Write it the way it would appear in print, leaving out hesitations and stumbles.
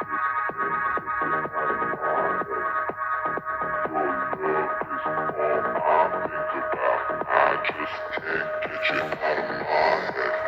I just can't get you out of my head.